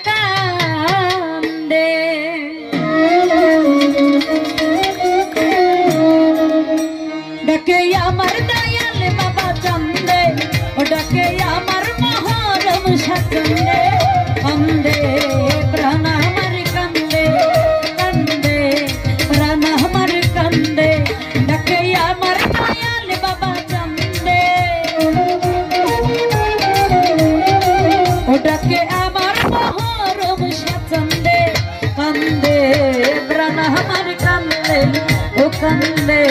কান্দে ডাকে আমার দয়াল বাবা চন্দে ও ডাকে আমার মহরম সাচন্দে কান্দে প্রাণ আমার কান্দে কান্দে প্রাণ আমার কান্দে ডাকে আমার দয়াল বাবা চন্দে ও ডাকে আমার মহরম সাচন্দে কান্দে প্রাণ আমার কান্দে ও কান্দে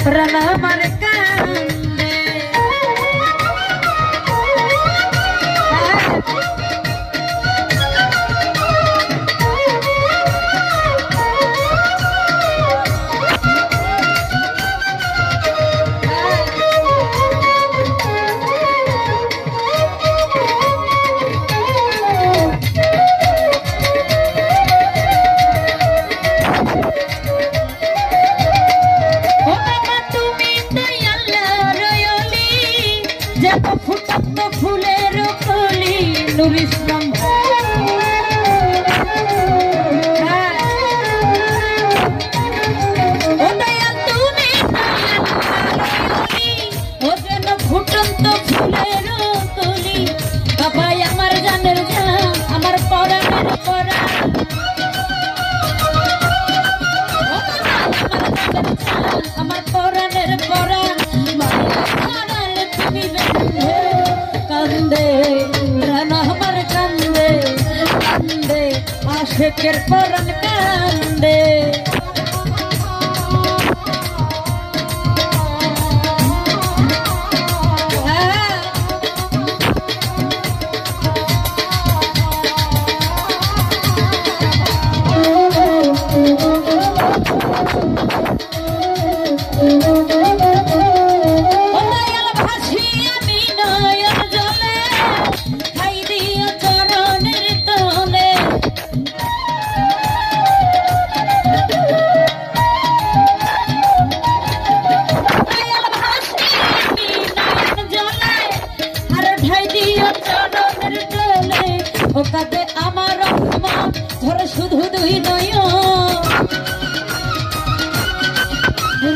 প্রাণ আমার কান্দে ফুলের কলি নূর ইসলাম ও যেন ফুটন্ত ফুলের কলি বাবাই আমার জানের জান আমার পরাণের পরাণ আমার পরাণের পরাণ তুমি কান্দে প্রাণ আমার কান্দে কান্দে আশেকের পরাণ কান্দে ওকাতে আমার রহমান ধরে শুধু দুই নয়ন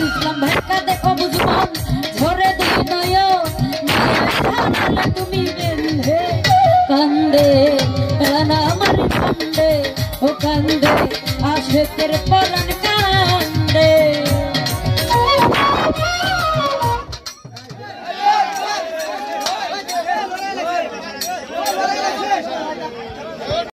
ইসলাম ভাই কাঁদে কবুজমান ধরে দুই নয়ন তুমি বেঁধে কান্দে প্রাণ আমার কান্দে ও কান্দে আশেকের পরাণ